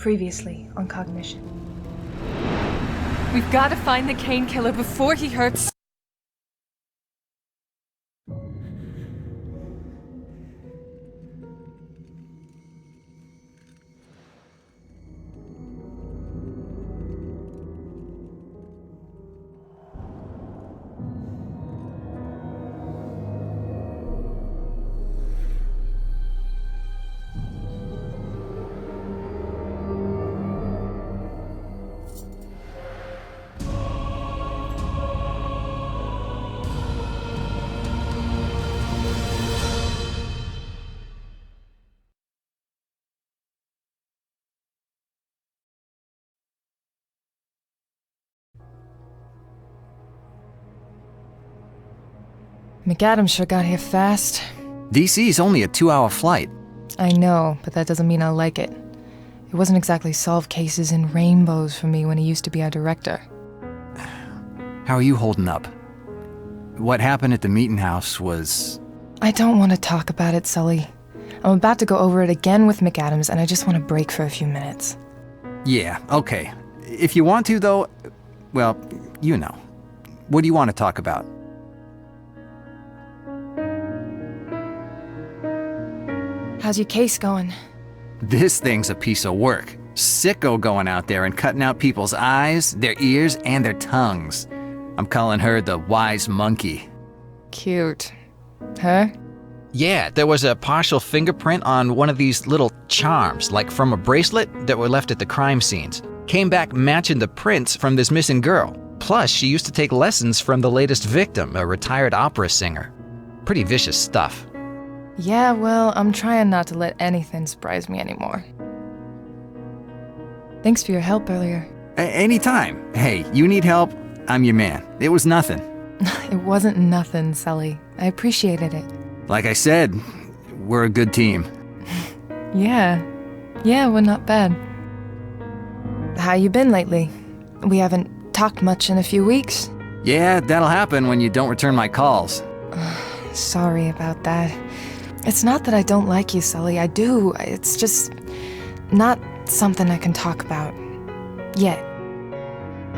Previously on Cognition. We've got to find the Kane killer before he hurts. McAdams sure got here fast. DC's only a 2-hour flight. I know, but that doesn't mean I like it. It wasn't exactly solve cases in rainbows for me when he used to be our director. How are you holding up? What happened at the meeting house was... I don't want to talk about it, Sully. I'm about to go over it again with McAdams, and I just want to break for a few minutes. Yeah, okay. If you want to, though, well, you know. What do you want to talk about? How's your case going? This thing's a piece of work. Sicko going out there and cutting out people's eyes, their ears, and their tongues. I'm calling her the wise monkey. Cute. Her? Yeah, there was a partial fingerprint on one of these little charms, like from a bracelet, that were left at the crime scenes. Came back matching the prints from this missing girl. Plus, she used to take lessons from the latest victim, a retired opera singer. Pretty vicious stuff. Yeah, well, I'm trying not to let anything surprise me anymore. Thanks for your help earlier. Anytime. Hey, you need help, I'm your man. It was nothing. It wasn't nothing, Sully. I appreciated it. Like I said, we're a good team. Yeah, we're not bad. How you been lately? We haven't talked much in a few weeks. Yeah, that'll happen when you don't return my calls. Sorry about that. It's not that I don't like you, Sully. I do. It's just not something I can talk about yet.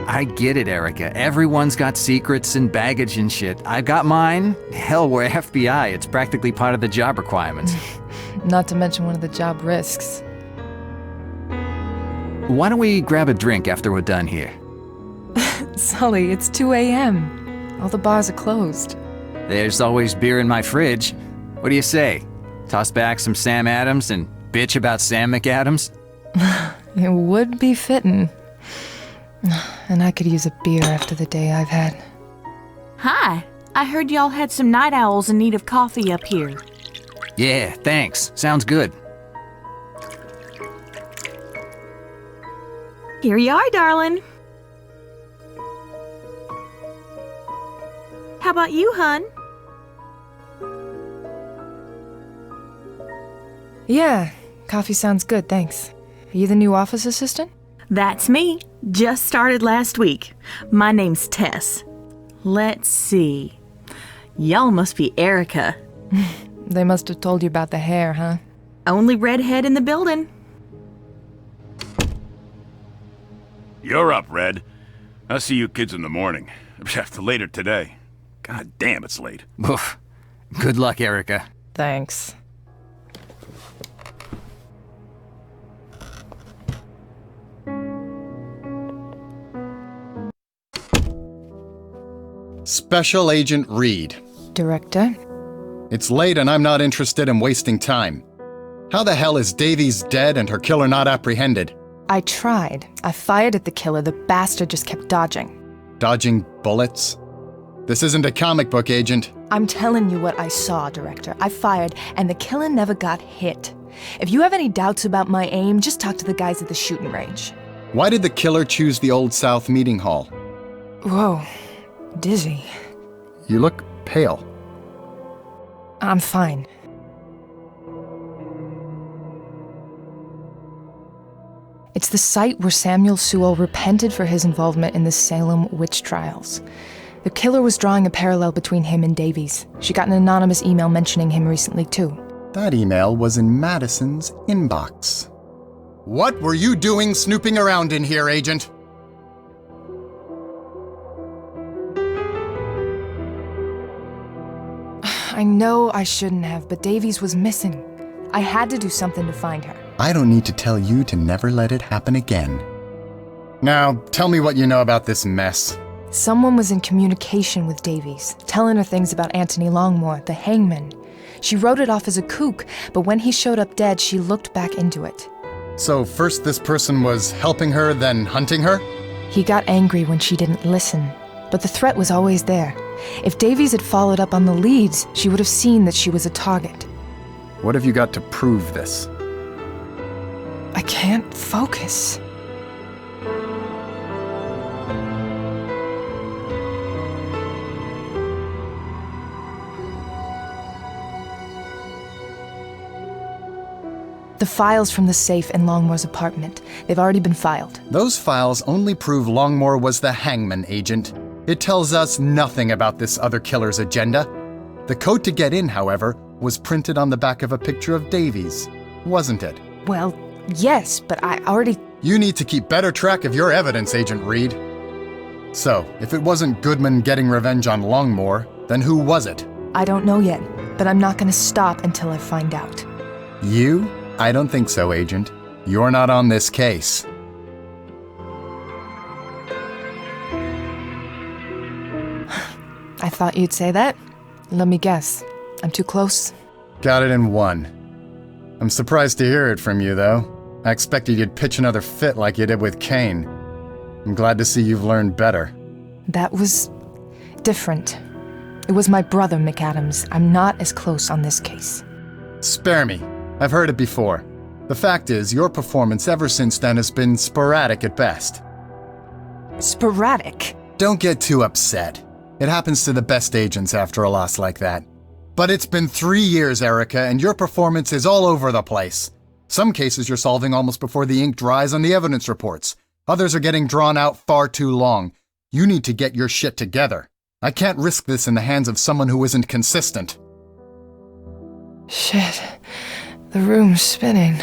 I get it, Erica. Everyone's got secrets and baggage and shit. I've got mine. Hell, we're FBI. It's practically part of the job requirements. Not to mention one of the job risks. Why don't we grab a drink after we're done here? Sully, it's 2 a.m. All the bars are closed. There's always beer in my fridge. What do you say? Toss back some Sam Adams and bitch about Sam McAdams? It would be fitting. And I could use a beer after the day I've had. Hi, I heard y'all had some night owls in need of coffee up here. Yeah, thanks. Sounds good. Here you are, darling. How about you, hun? Yeah, coffee sounds good, thanks. Are you the new office assistant? That's me. Just started last week. My name's Tess. Let's see. Y'all must be Erica. They must have told you about the hair, huh? Only redhead in the building. You're up, Red. I'll see you kids in the morning. Later today. God damn, it's late. Oof. Good luck, Erica. Thanks. Special Agent Reed. Director? It's late and I'm not interested in wasting time. How the hell is Davies dead and her killer not apprehended? I tried. I fired at the killer. The bastard just kept dodging. Dodging bullets? This isn't a comic book, Agent. I'm telling you what I saw, Director. I fired, and the killer never got hit. If you have any doubts about my aim, just talk to the guys at the shooting range. Why did the killer choose the Old South meeting hall? Whoa. Dizzy. You look pale. I'm fine. It's the site where Samuel Sewell repented for his involvement in the Salem witch trials. The killer was drawing a parallel between him and Davies. She got an anonymous email mentioning him recently, too. That email was in Madison's inbox. What were you doing snooping around in here, Agent? I know I shouldn't have, but Davies was missing. I had to do something to find her. I don't need to tell you to never let it happen again. Now, tell me what you know about this mess. Someone was in communication with Davies, telling her things about Anthony Longmore, the hangman. She wrote it off as a kook, but when he showed up dead, she looked back into it. So first this person was helping her, then hunting her? He got angry when she didn't listen, but the threat was always there. If Davies had followed up on the leads, she would have seen that she was a target. What have you got to prove this? I can't focus. The files from the safe in Longmore's apartment. They've already been filed. Those files only prove Longmore was the hangman, Agent. It tells us nothing about this other killer's agenda. The code to get in, however, was printed on the back of a picture of Davies, wasn't it? Well, yes, but I already... You need to keep better track of your evidence, Agent Reed. So, if it wasn't Goodman getting revenge on Longmore, then who was it? I don't know yet, but I'm not gonna stop until I find out. You? I don't think so, Agent. You're not on this case. I thought you'd say that. Let me guess. I'm too close? Got it in one. I'm surprised to hear it from you, though. I expected you'd pitch another fit like you did with Kane. I'm glad to see you've learned better. That was... different. It was my brother, McAdams. I'm not as close on this case. Spare me. I've heard it before. The fact is, your performance ever since then has been sporadic at best. Sporadic? Don't get too upset. It happens to the best agents after a loss like that. But it's been 3 years, Erica, and your performance is all over the place. Some cases you're solving almost before the ink dries on the evidence reports. Others are getting drawn out far too long. You need to get your shit together. I can't risk this in the hands of someone who isn't consistent. Shit. The room's spinning.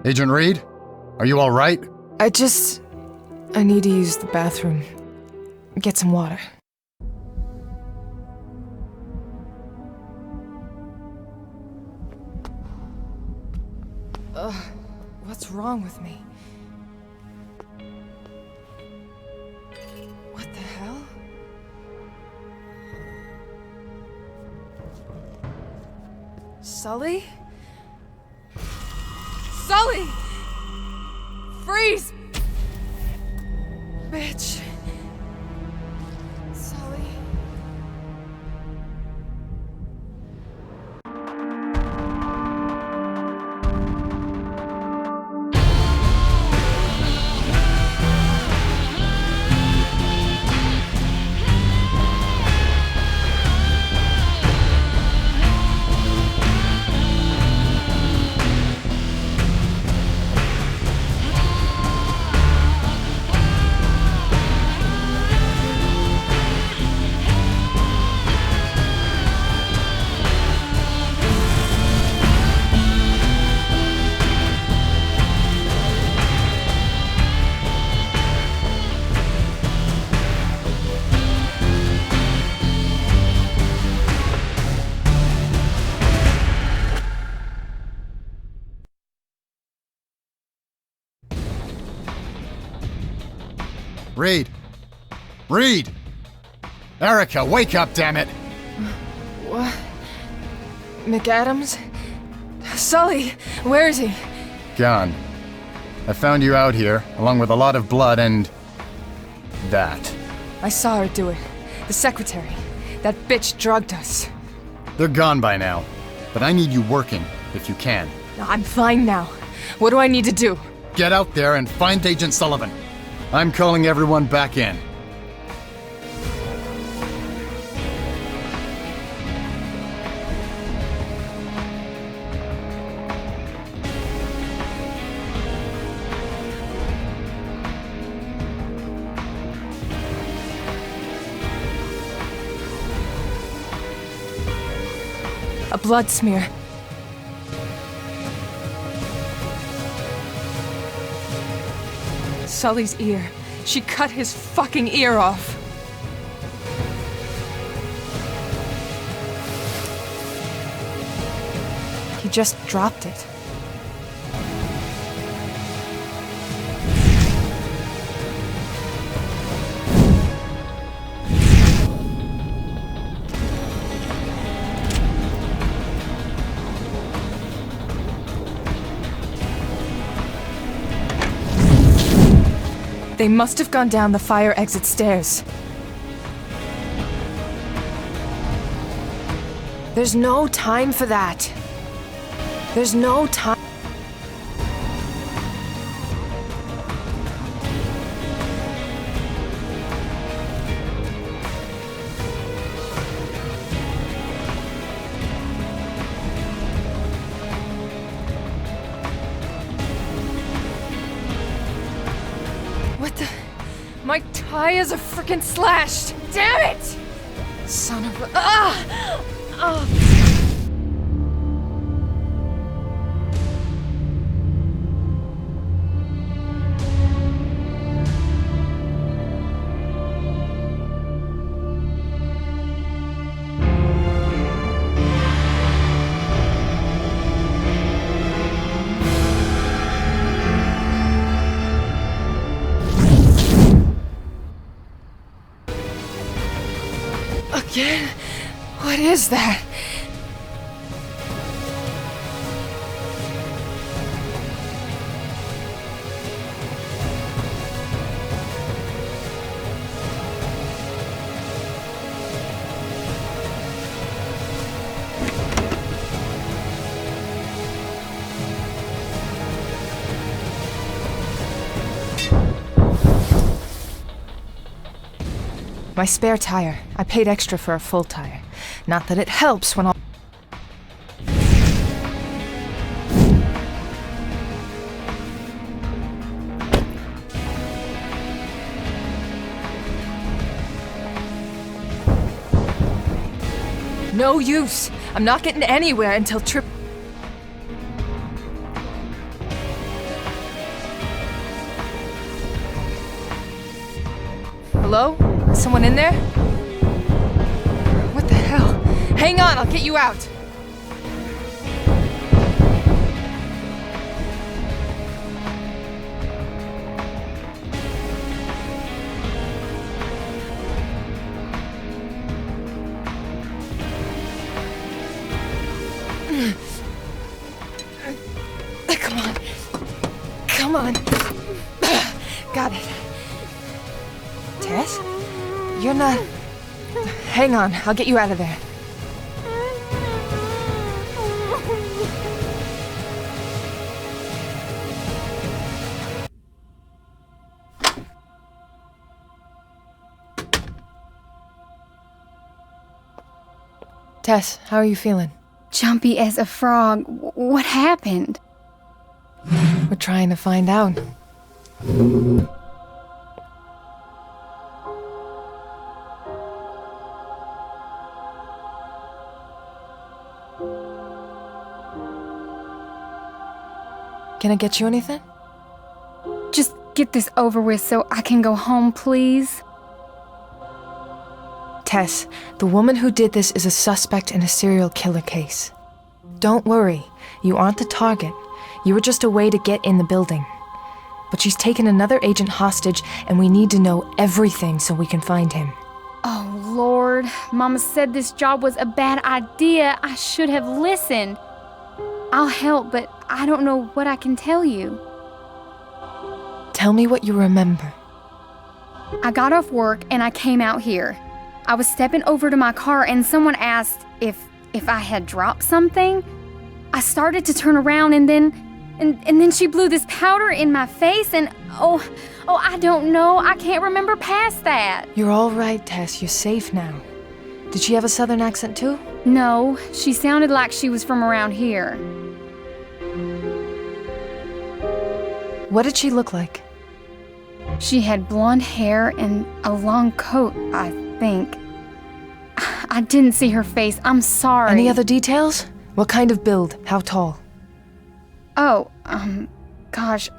Agent Reed? Are you all right? I need to use the bathroom. Get some water. What's wrong with me? What the hell? Sully? Sully! Freeze! Bitch. Sully? Reed! Reed! Erica, wake up, damn it! What? McAdams? Sully, where is he? Gone. I found you out here, along with a lot of blood and... that. I saw her do it. The secretary. That bitch drugged us. They're gone by now. But I need you working, if you can. I'm fine now. What do I need to do? Get out there and find Agent Sullivan. I'm calling everyone back in. A blood smear. Sully's ear. She cut his fucking ear off. He just dropped it. They must have gone down the fire exit stairs. There's no time for that. There's no time. What the? My tires are freaking slashed! Damn it! Son of a. Ah! Ah! Again? What is that? My spare tire. I paid extra for a full tire. Not that it helps when all... No use! I'm not getting anywhere until Trip. Hello? Is someone in there? What the hell? Hang on, I'll get you out! Come on. Come on. Got it. Tess? You're not... Hang on, I'll get you out of there. Tess, how are you feeling? Jumpy as a frog. What happened? We're trying to find out. Can I get you anything? Just get this over with so I can go home, please. Tess, the woman who did this is a suspect in a serial killer case. Don't worry, you aren't the target. You were just a way to get in the building. But she's taken another agent hostage, and we need to know everything so we can find him. Oh, Lord. Mama said this job was a bad idea. I should have listened. I'll help, but I don't know what I can tell you. Tell me what you remember. I got off work and I came out here. I was stepping over to my car and someone asked if I had dropped something. I started to turn around and then she blew this powder in my face and oh, I don't know. I can't remember past that. You're all right, Tess. You're safe now. Did she have a southern accent too? No, she sounded like she was from around here. What did she look like? She had blonde hair and a long coat, I think. I didn't see her face. I'm sorry. Any other details? What kind of build? How tall? Oh, gosh.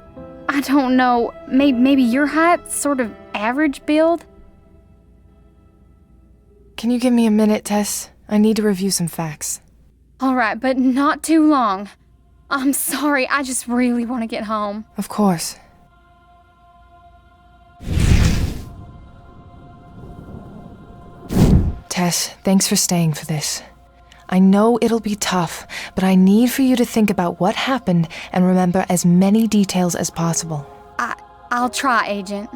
I don't know. Maybe your height? Sort of average build? Can you give me a minute, Tess? I need to review some facts. Alright, but not too long. I'm sorry, I just really want to get home. Of course. Tess, thanks for staying for this. I know it'll be tough, but I need for you to think about what happened and remember as many details as possible. I'll try, Agent.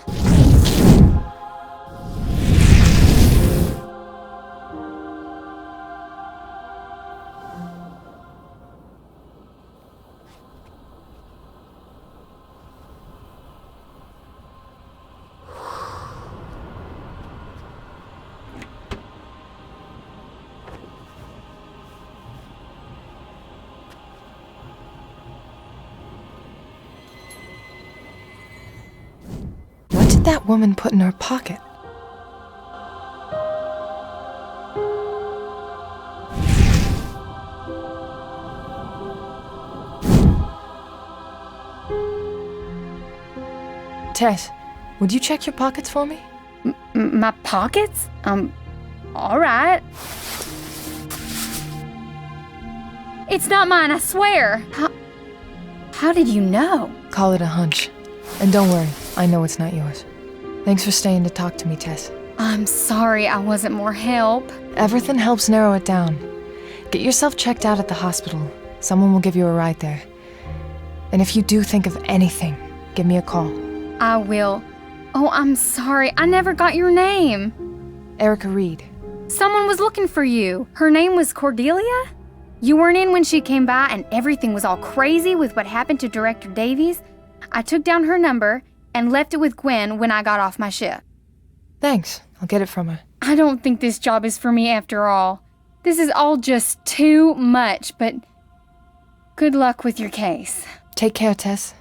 What did that woman put in her pocket? Tess, would you check your pockets for me? My pockets? Alright. It's not mine, I swear. How did you know? Call it a hunch. And don't worry, I know it's not yours. Thanks for staying to talk to me, Tess. I'm sorry I wasn't more help. Everything helps narrow it down. Get yourself checked out at the hospital. Someone will give you a ride there. And if you do think of anything, give me a call. I will. Oh, I'm sorry. I never got your name. Erica Reed. Someone was looking for you. Her name was Cordelia? You weren't in when she came by and everything was all crazy with what happened to Director Davies? I took down her number and left it with Gwen when I got off my ship. Thanks. I'll get it from her. I don't think this job is for me after all. This is all just too much, but good luck with your case. Take care, Tess.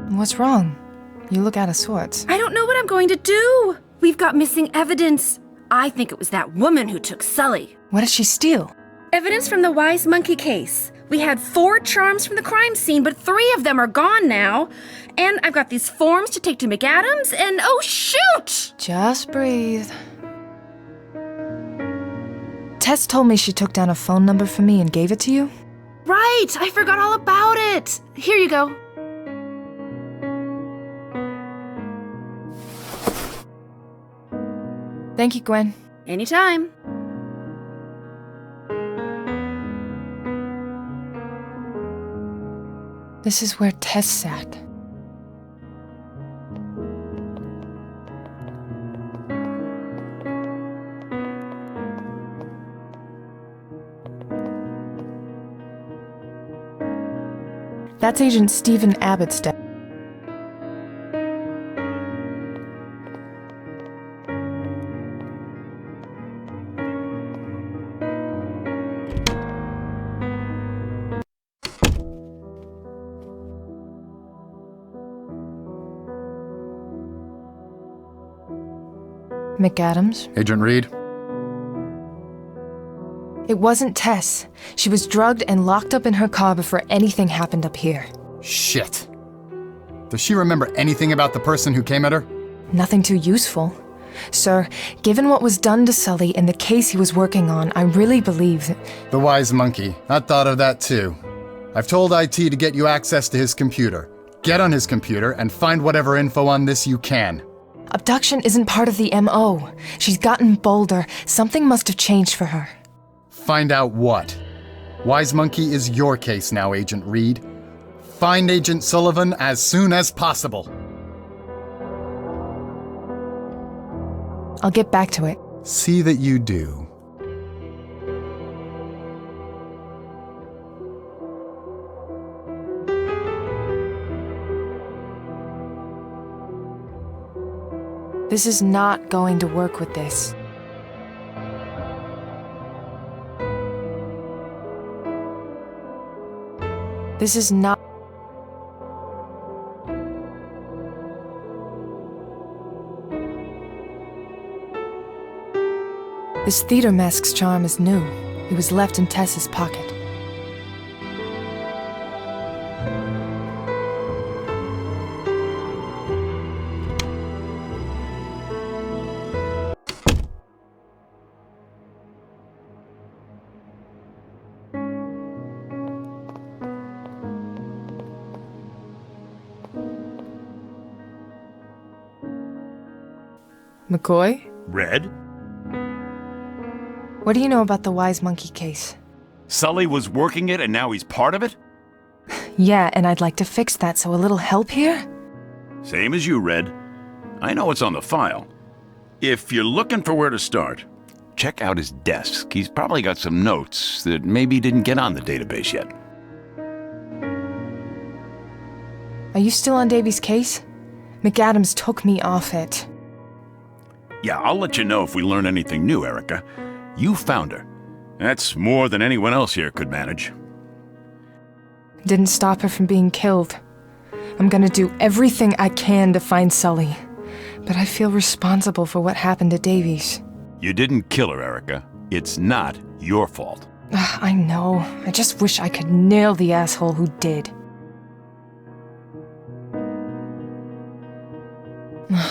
What's wrong? You look out of sorts. I don't know what I'm going to do. We've got missing evidence. I think it was that woman who took Sully. What did she steal? Evidence from the Wise Monkey case. We had 4 charms from the crime scene, but 3 of them are gone now. And I've got these forms to take to McAdams, and oh shoot! Just breathe. Tess told me she took down a phone number for me and gave it to you? Right, I forgot all about it. Here you go. Thank you, Gwen. Anytime. This is where Tess sat. That's Agent Stephen Abbott's desk. McAdams. Agent Reed? It wasn't Tess. She was drugged and locked up in her car before anything happened up here. Shit. Does she remember anything about the person who came at her? Nothing too useful. Sir, given what was done to Sully and the case he was working on, I really believe that... The Wise Monkey. I thought of that too. I've told IT to get you access to his computer. Get on his computer and find whatever info on this you can. Abduction isn't part of the MO. She's gotten bolder. Something must have changed for her. Find out what? Wise Monkey is your case now, Agent Reed. Find Agent Sullivan as soon as possible. I'll get back to it. See that you do. This is not going to work with this. This is not... This theater mask's charm is new. It was left in Tess's pocket. McCoy? Red? What do you know about the Wise Monkey case? Sully was working it and now he's part of it? Yeah, and I'd like to fix that, so a little help here? Same as you, Red. I know it's on the file. If you're looking for where to start, check out his desk. He's probably got some notes that maybe didn't get on the database yet. Are you still on Davy's case? McAdams took me off it. Yeah, I'll let you know if we learn anything new, Erica. You found her. That's more than anyone else here could manage. Didn't stop her from being killed. I'm gonna do everything I can to find Sully. But I feel responsible for what happened to Davies. You didn't kill her, Erica. It's not your fault. I know. I just wish I could nail the asshole who did.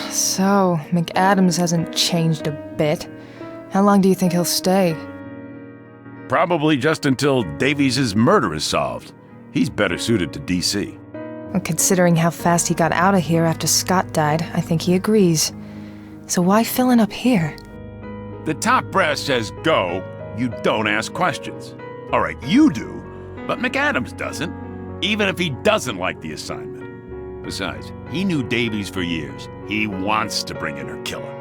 So, McAdams hasn't changed a bit. How long do you think he'll stay? Probably just until Davies' murder is solved. He's better suited to D.C. Well, considering how fast he got out of here after Scott died, I think he agrees. So why filling up here? The top brass says go, you don't ask questions. All right, you do, but McAdams doesn't, even if he doesn't like the assignment. Besides, he knew Davies for years. He wants to bring in her killer.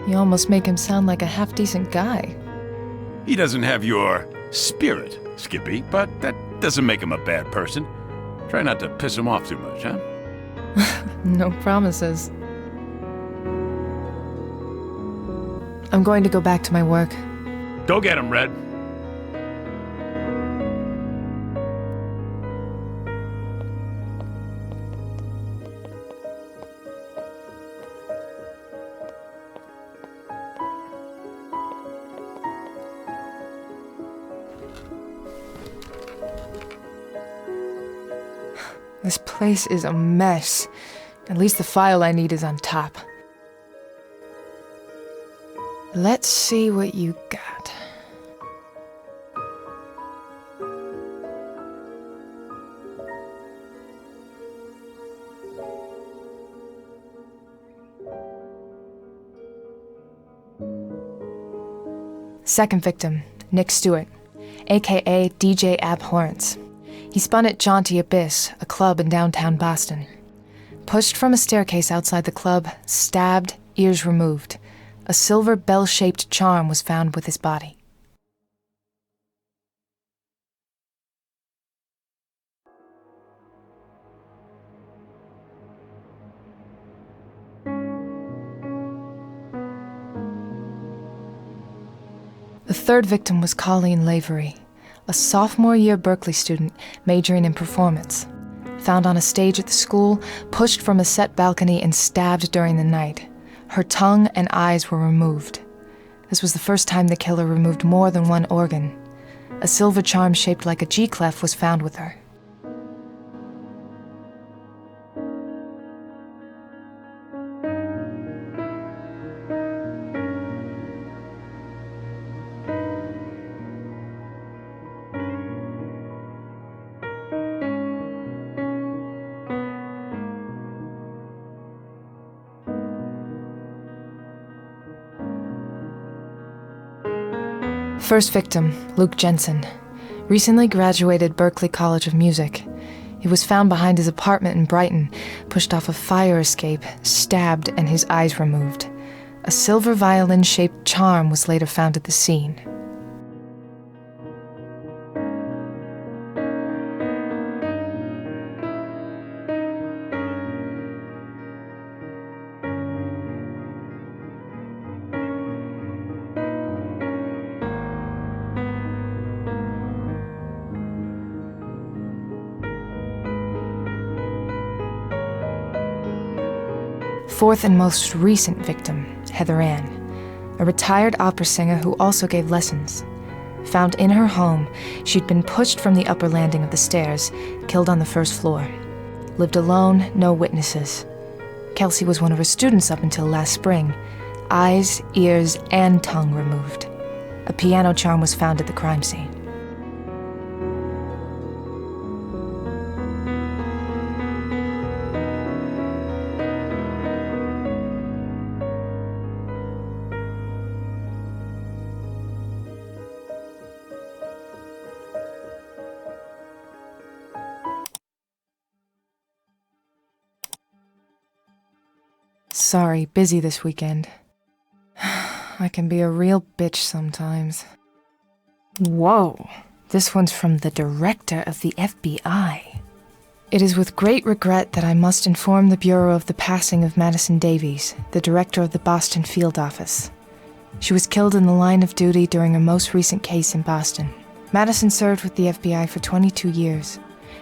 You almost make him sound like a half-decent guy. He doesn't have your spirit, Skippy, but that doesn't make him a bad person. Try not to piss him off too much, huh? No promises. I'm going to go back to my work. Go get him, Red. This place is a mess. At least the file I need is on top. Let's see what you got. Second victim, Nick Stewart, aka DJ Abhorrence. He spun at Jaunty Abyss, a club in downtown Boston. Pushed from a staircase outside the club, stabbed, ears removed. A silver bell-shaped charm was found with his body. The third victim was Colleen Lavery, a sophomore-year Berkeley student majoring in performance. Found on a stage at the school, pushed from a set balcony and stabbed during the night. Her tongue and eyes were removed. This was the first time the killer removed more than one organ. A silver charm shaped like a G-clef was found with her. First victim, Luke Jensen. Recently graduated Berklee College of Music. He was found behind his apartment in Brighton, pushed off a fire escape, stabbed, and his eyes removed. A silver violin-shaped charm was later found at the scene. Fourth and most recent victim, Heather Ann, a retired opera singer who also gave lessons. Found in her home, she'd been pushed from the upper landing of the stairs, killed on the first floor. Lived alone, no witnesses. Kelsey was one of her students up until last spring. Eyes, ears, and tongue removed. A piano charm was found at the crime scene. Sorry, busy this weekend. I can be a real bitch sometimes. Whoa, this one's from the director of the FBI. It is with great regret that I must inform the Bureau of the passing of Madison Davies, the director of the Boston field office. She was killed in the line of duty during her most recent case in Boston. Madison served with the FBI for 22 years,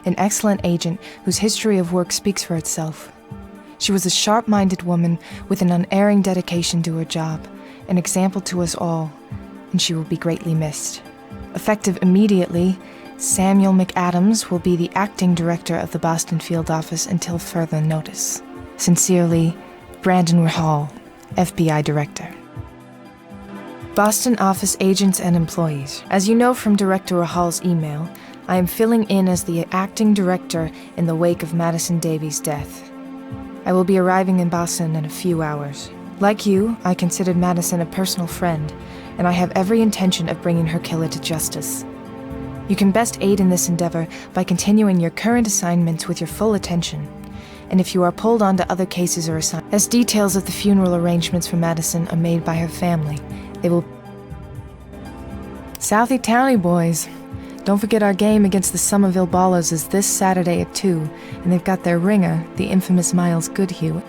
an excellent agent whose history of work speaks for itself. She was a sharp-minded woman with an unerring dedication to her job, an example to us all, and she will be greatly missed. Effective immediately, Samuel McAdams will be the acting director of the Boston field office until further notice. Sincerely, Brandon Rahal, FBI Director. Boston office agents and employees. As you know from Director Rahal's email, I am filling in as the acting director in the wake of Madison Davies' death. I will be arriving in Boston in a few hours. Like you, I considered Madison a personal friend, and I have every intention of bringing her killer to justice. You can best aid in this endeavor by continuing your current assignments with your full attention, and if you are pulled onto other cases or assignments, as details of the funeral arrangements for Madison are made by her family, they will... Southie Townie boys. Don't forget our game against the Somerville Ballers is this Saturday at 2, and they've got their ringer, the infamous Miles Goodhue.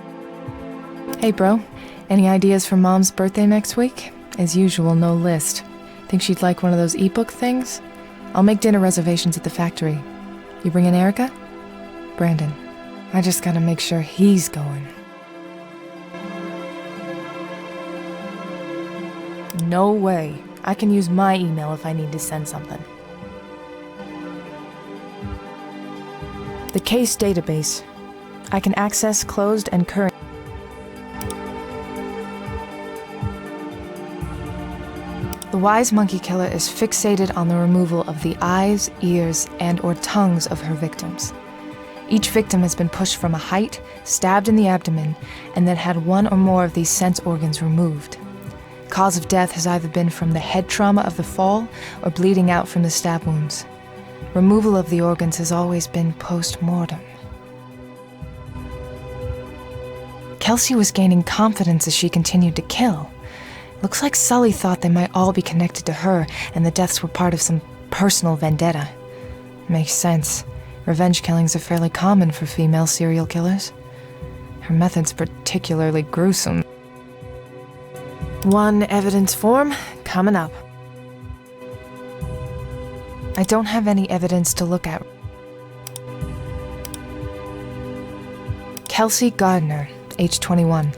Hey bro, any ideas for Mom's birthday next week? As usual, no list. Think she'd like one of those ebook things? I'll make dinner reservations at the factory. You bringing Erica? Brandon. I just gotta make sure he's going. No way. I can use my email if I need to send something. The case database. I can access closed and current. The wise monkey killer is fixated on the removal of the eyes, ears, and/or tongues of her victims. Each victim has been pushed from a height, stabbed in the abdomen, and then had one or more of these sense organs removed. Cause of death has either been from the head trauma of the fall or bleeding out from the stab wounds. Removal of the organs has always been post-mortem. Kelsey was gaining confidence as she continued to kill. Looks like Sully thought they might all be connected to her and the deaths were part of some personal vendetta. Makes sense. Revenge killings are fairly common for female serial killers. Her method's particularly gruesome. One evidence form coming up. I don't have any evidence to look at. Kelsey Gardner, age 21.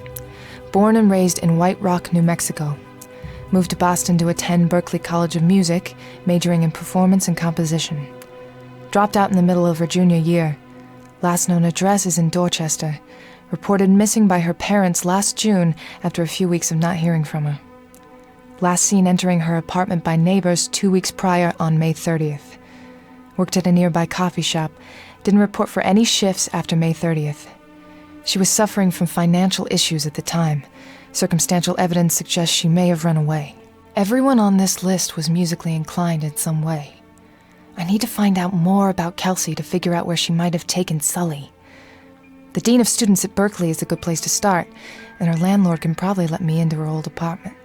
Born and raised in White Rock, New Mexico. Moved to Boston to attend Berklee College of Music, majoring in performance and composition. Dropped out in the middle of her junior year. Last known address is in Dorchester. Reported missing by her parents last June after a few weeks of not hearing from her. Last seen entering her apartment by neighbors 2 weeks prior on May 30th. Worked at a nearby coffee shop. Didn't report for any shifts after May 30th. She was suffering from financial issues at the time. Circumstantial evidence suggests she may have run away. Everyone on this list was musically inclined in some way. I need to find out more about Kelsey to figure out where she might have taken Sully. The dean of students at Berklee is a good place to start, and her landlord can probably let me into her old apartment.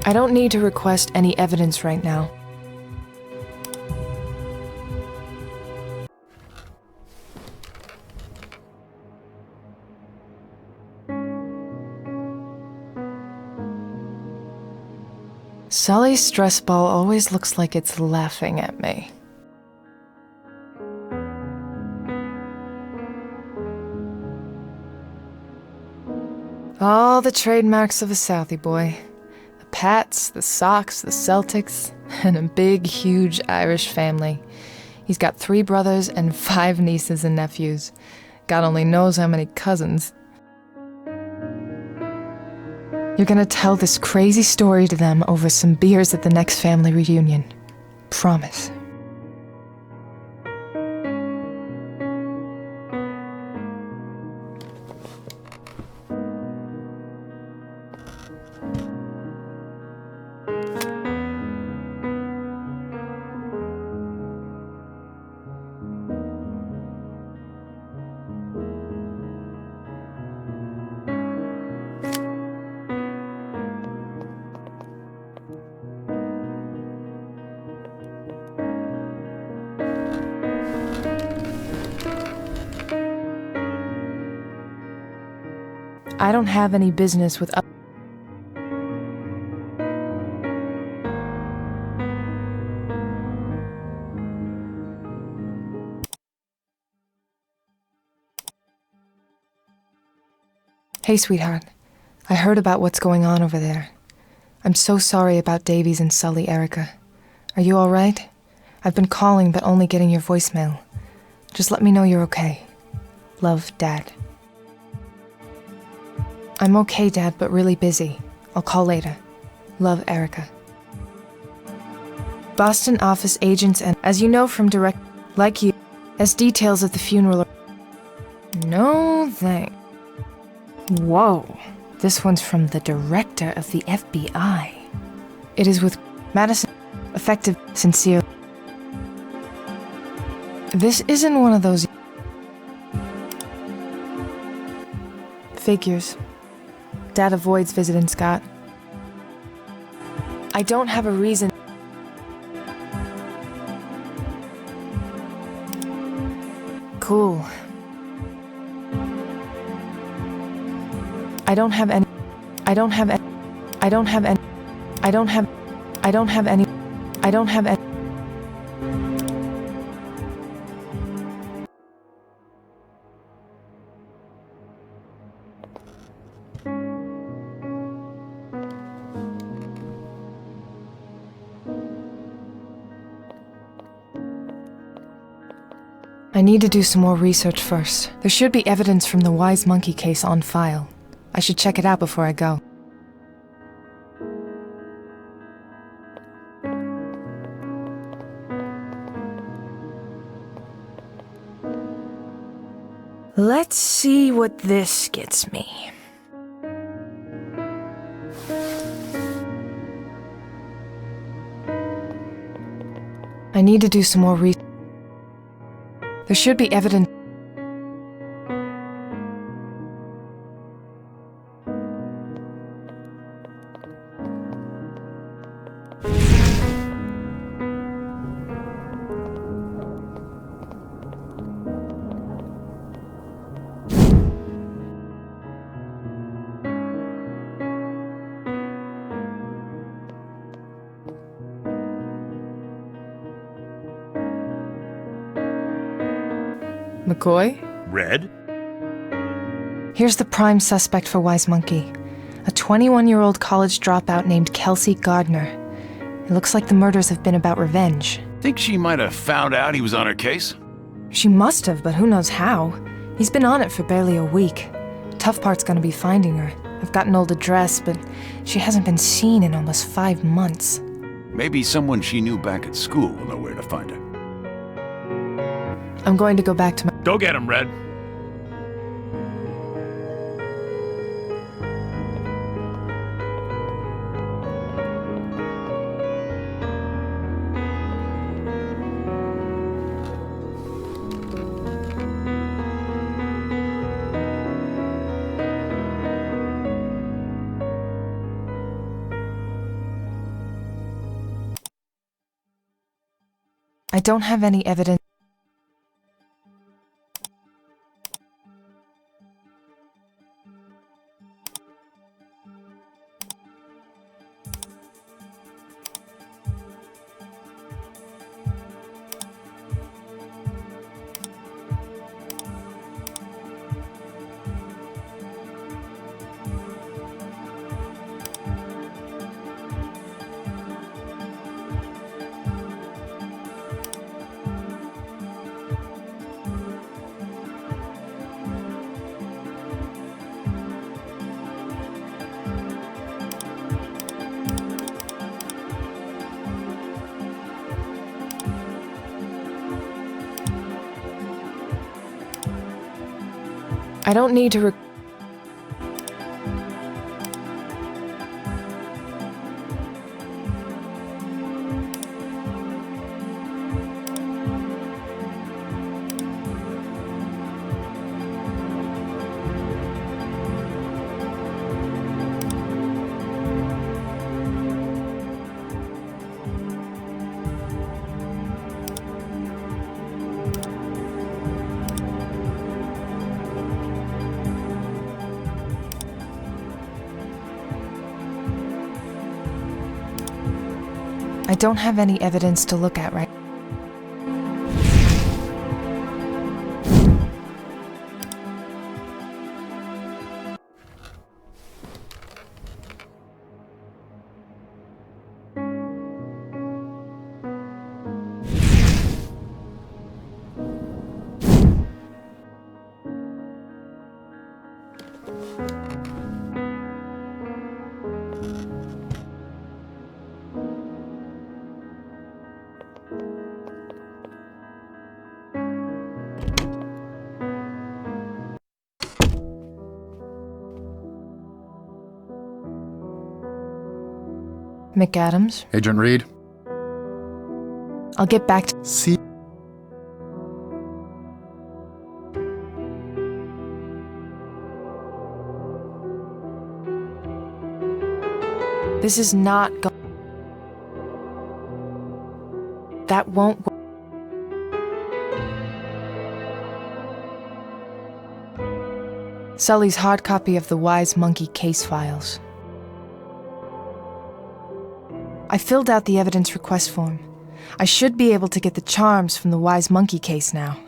I don't need to request any evidence right now. Sully's stress ball always looks like it's laughing at me. All the trademarks of a Southie boy. The Pats, the Sox, the Celtics, and a big, huge Irish family. He's got 3 brothers and 5 nieces and nephews. God only knows how many cousins. You're gonna tell this crazy story to them over some beers at the next family reunion. Promise. I don't have any business with Hey, sweetheart. I heard about what's going on over there. I'm so sorry about Davies and Sully, Erica. Are you all right? I've been calling but only getting your voicemail. Just let me know you're okay. Love, Dad. I'm okay, Dad, but really busy. I'll call later. Love, Erica. Boston office agents and, as you know from direct, like you, as details of the funeral are... No thanks. Whoa. This one's from the director of the FBI. It is with Madison, effective, sincere. This isn't one of those... Figures. Dad avoids visiting Scott. I don't have a reason. Cool. I don't have any. I don't have any. I don't have any. I don't have. I don't have any. I don't have any. I need to do some more research first. There should be evidence from the Wise Monkey case on file. I should check it out before I go. Let's see what this gets me. I need to do some more research. There should be evidence. McCoy? Red? Here's the prime suspect for Wise Monkey. A 21-year-old college dropout named Kelsey Gardner. It looks like the murders have been about revenge. Think she might have found out he was on her case? She must have, but who knows how. He's been on it for barely a week. Tough part's gonna be finding her. I've got an old address, but she hasn't been seen in almost 5 months. Maybe someone she knew back at school will know where to find her. I'm going to go back to my... Go get him, Red. don't have any evidence. I don't need to I don't have any evidence to look at right. McAdams, Agent Reed? I'll get back to. See? This is not That won't work. Sully's hard copy of the Wise Monkey case files. I filled out the evidence request form. I should be able to get the charms from the Wise Monkey case now.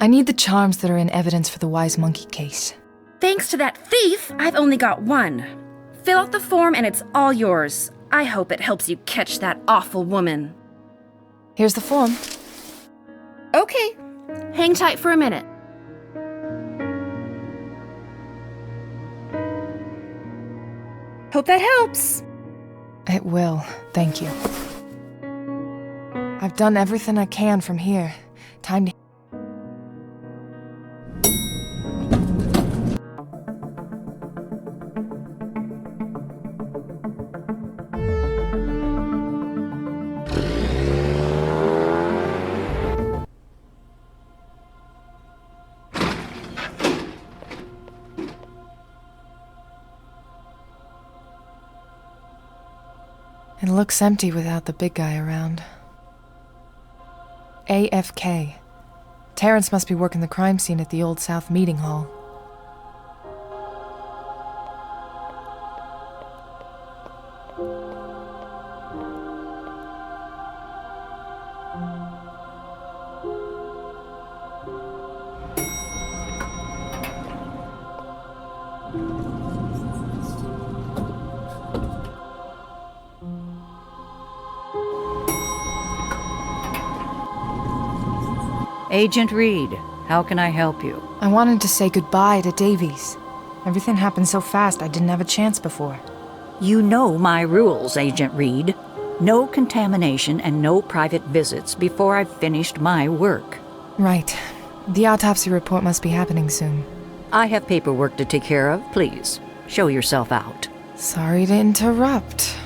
I need the charms that are in evidence for the Wise Monkey case. Thanks to that thief, I've only got one. Fill out the form and it's all yours. I hope it helps you catch that awful woman. Here's the form. Okay, hang tight for a minute. Hope that helps. It will, thank you. I've done everything I can from here. Time to... It looks empty without the big guy around. AFK. Terrence must be working the crime scene at the Old South Meeting Hall. Agent Reed, how can I help you? I wanted to say goodbye to Davies. Everything happened so fast I didn't have a chance before. You know my rules, Agent Reed. No contamination and no private visits before I've finished my work. Right. The autopsy report must be happening soon. I have paperwork to take care of. Please, show yourself out. Sorry to interrupt.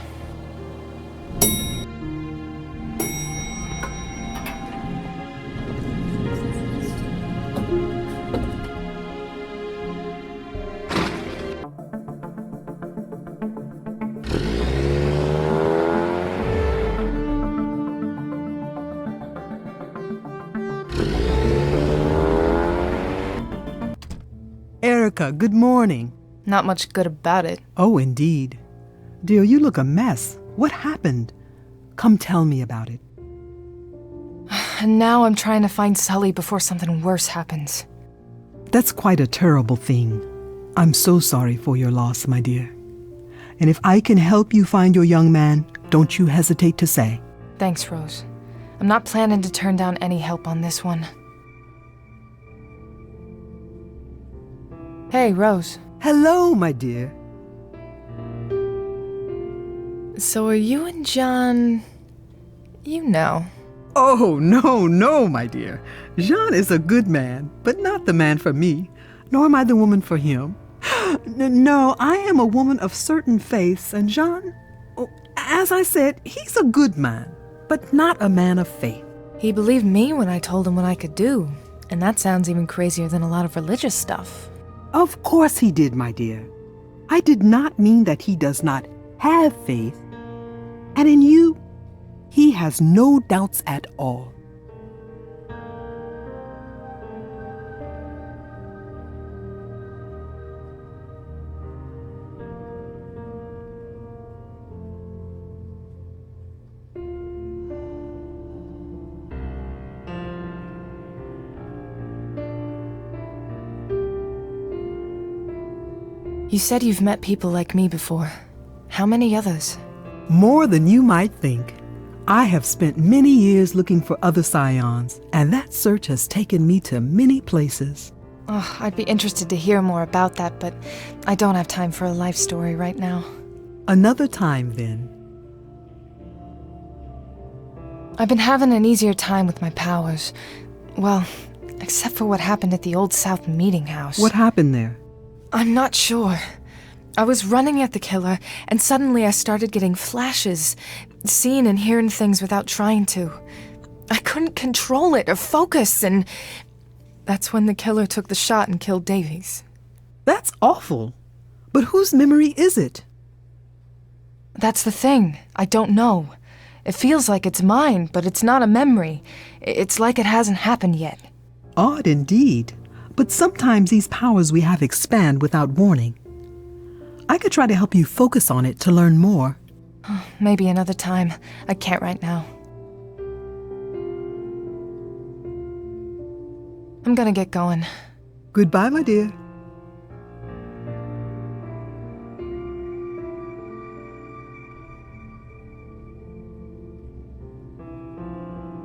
Erica, good morning. Not much good about it. Oh, indeed. Dear, you look a mess. What happened? Come tell me about it. And now I'm trying to find Sully before something worse happens. That's quite a terrible thing. I'm so sorry for your loss, my dear. And if I can help you find your young man, don't you hesitate to say. Thanks, Rose. I'm not planning to turn down any help on this one. Hey, Rose. Hello, my dear. So are you and John... You know. Oh, no, my dear. Jean is a good man, but not the man for me, nor am I the woman for him. No, I am a woman of certain faiths, and Jean, as I said, he's a good man, but not a man of faith. He believed me when I told him what I could do, and that sounds even crazier than a lot of religious stuff. Of course he did, my dear. I did not mean that he does not have faith, and in you, he has no doubts at all. You said you've met people like me before. How many others? More than you might think. I have spent many years looking for other scions, and that search has taken me to many places. Oh, I'd be interested to hear more about that, but I don't have time for a life story right now. Another time, then. I've been having an easier time with my powers. Well, except for what happened at the Old South meeting house. What happened there? I'm not sure. I was running at the killer, and suddenly I started getting flashes, seeing and hearing things without trying to. I couldn't control it or focus, and that's when the killer took the shot and killed Davies. That's awful. But whose memory is it? That's the thing. I don't know. It feels like it's mine, but it's not a memory. It's like it hasn't happened yet. Odd indeed. But sometimes these powers we have expand without warning. I could try to help you focus on it to learn more. Maybe another time. I can't right now. I'm gonna get going. Goodbye, my dear.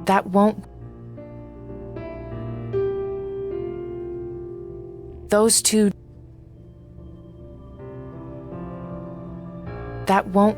That won't... Those two... That won't...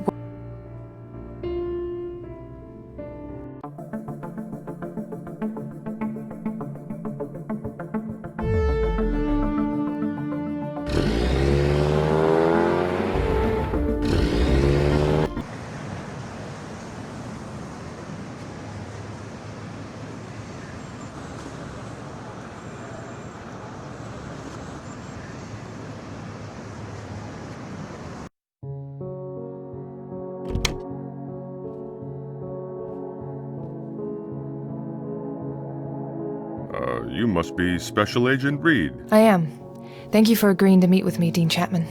You must be Special Agent Reed. I am. Thank you for agreeing to meet with me, Dean Chapman.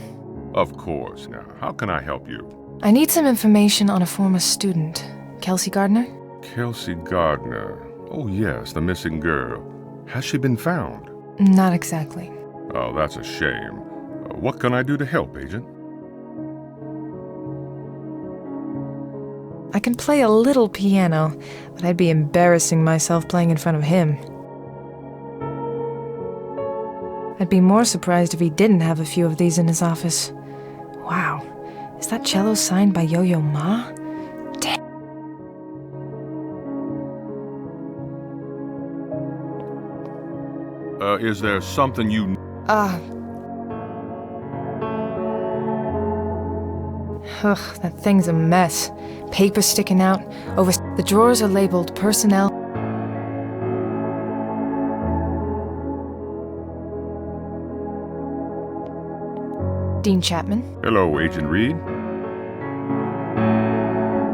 Of course. Now, how can I help you? I need some information on a former student. Kelsey Gardner? Kelsey Gardner. Oh, yes, the missing girl. Has she been found? Not exactly. Oh, that's a shame. What can I do to help, Agent? I can play a little piano, but I'd be embarrassing myself playing in front of him. I'd be more surprised if he didn't have a few of these in his office. Wow, is that cello signed by Yo-Yo Ma? Damn. Is there something you... Ugh, that thing's a mess. Paper sticking out. The drawers are labeled personnel. Dean Chapman. Hello, Agent Reed.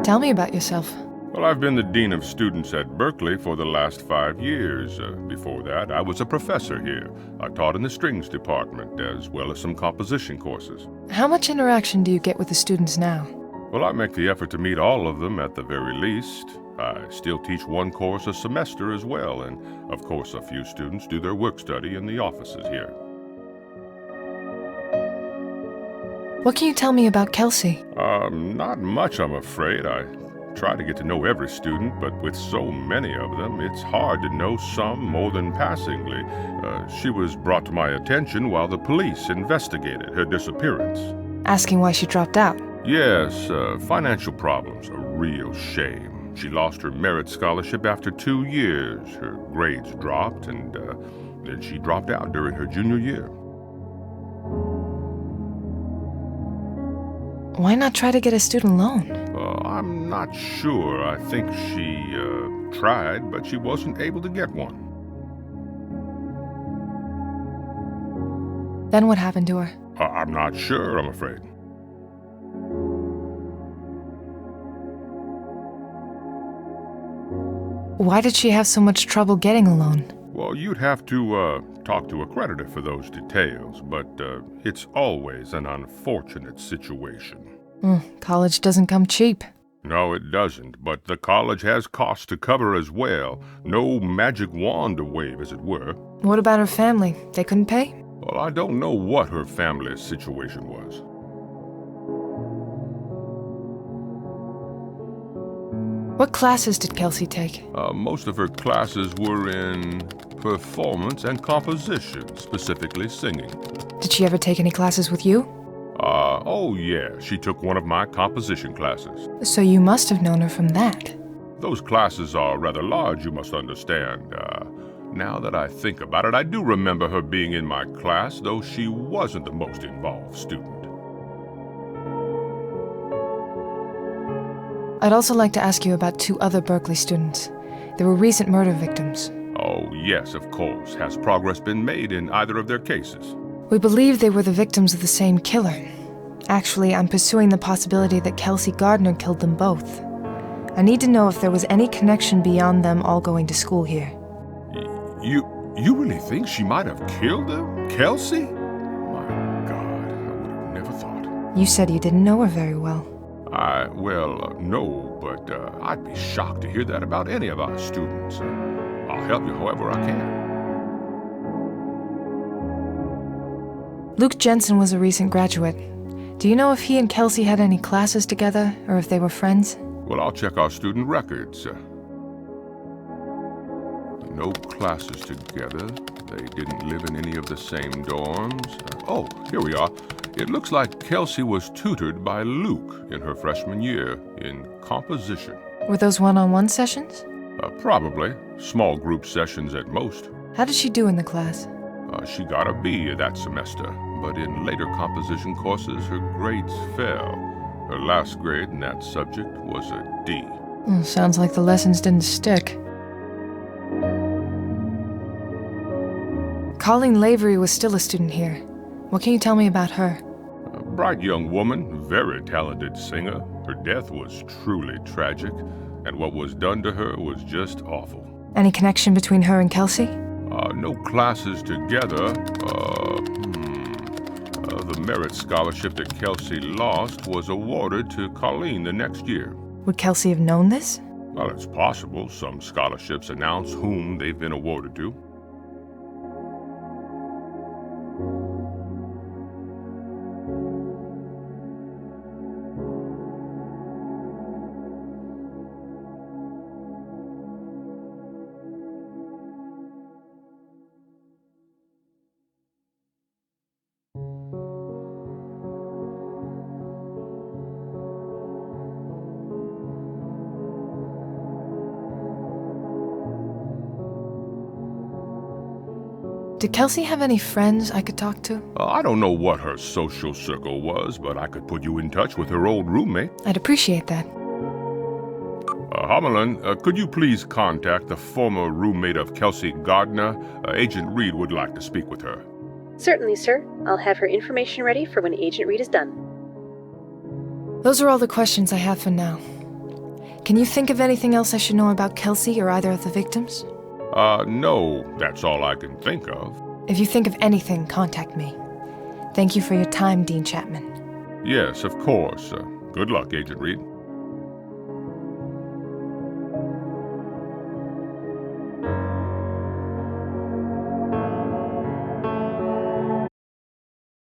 Tell me about yourself. Well, I've been the Dean of Students at Berkeley for the last 5 years. Before that, I was a professor here. I taught in the strings department, as well as some composition courses. How much interaction do you get with the students now? Well, I make the effort to meet all of them at the very least. I still teach one course a semester as well, and of course a few students do their work study in the offices here. What can you tell me about Kelsey? Not much, I'm afraid. I try to get to know every student, but with so many of them, it's hard to know some more than passingly. She was brought to my attention while the police investigated her disappearance. Asking why she dropped out? Yes, financial problems, a real shame. She lost her merit scholarship after 2 years. Her grades dropped, and then she dropped out during her junior year. Why not try to get a student loan? I'm not sure. I think she tried, but she wasn't able to get one. Then what happened to her? I'm not sure, I'm afraid. Why did she have so much trouble getting a loan? Well, you'd have to talk to a creditor for those details, but it's always an unfortunate situation. College doesn't come cheap. No, it doesn't, but the college has costs to cover as well. No magic wand to wave, as it were. What about her family? They couldn't pay? Well, I don't know what her family's situation was. What classes did Kelsey take? Most of her classes were in performance and composition, specifically singing. Did she ever take any classes with you? Oh yeah, she took one of my composition classes. So you must have known her from that. Those classes are rather large, you must understand. Now that I think about it, I do remember her being in my class, though she wasn't the most involved student. I'd also like to ask you about 2 other Berkeley students. They were recent murder victims. Oh, yes, of course. Has progress been made in either of their cases? We believe they were the victims of the same killer. Actually, I'm pursuing the possibility that Kelsey Gardner killed them both. I need to know if there was any connection beyond them all going to school here. You really think she might have killed them? Kelsey? My God, I would have never thought. You said you didn't know her very well. No, but I'd be shocked to hear that about any of our students. I'll help you however I can. Luke Jensen was a recent graduate. Do you know if he and Kelsey had any classes together, or if they were friends? Well, I'll check our student records. No classes together. They didn't live in any of the same dorms. Oh, here we are. It looks like Kelsey was tutored by Luke in her freshman year in composition. Were those one-on-one sessions? Probably. Small group sessions at most. How did she do in the class? She got a B that semester, but in later composition courses, her grades fell. Her last grade in that subject was a D. Sounds like the lessons didn't stick. Colleen Lavery was still a student here. What can you tell me about her? A bright young woman, very talented singer. Her death was truly tragic, and what was done to her was just awful. Any connection between her and Kelsey? No classes together. The merit scholarship that Kelsey lost was awarded to Colleen the next year. Would Kelsey have known this? Well, it's possible. Some scholarships announce whom they've been awarded to. Did Kelsey have any friends I could talk to? I don't know what her social circle was, but I could put you in touch with her old roommate. I'd appreciate that. Homelin, could you please contact the former roommate of Kelsey Gardner? Agent Reed would like to speak with her. Certainly, sir. I'll have her information ready for when Agent Reed is done. Those are all the questions I have for now. Can you think of anything else I should know about Kelsey or either of the victims? No, that's all I can think of. If you think of anything, contact me. Thank you for your time, Dean Chapman. Yes, of course. Good luck, Agent Reed.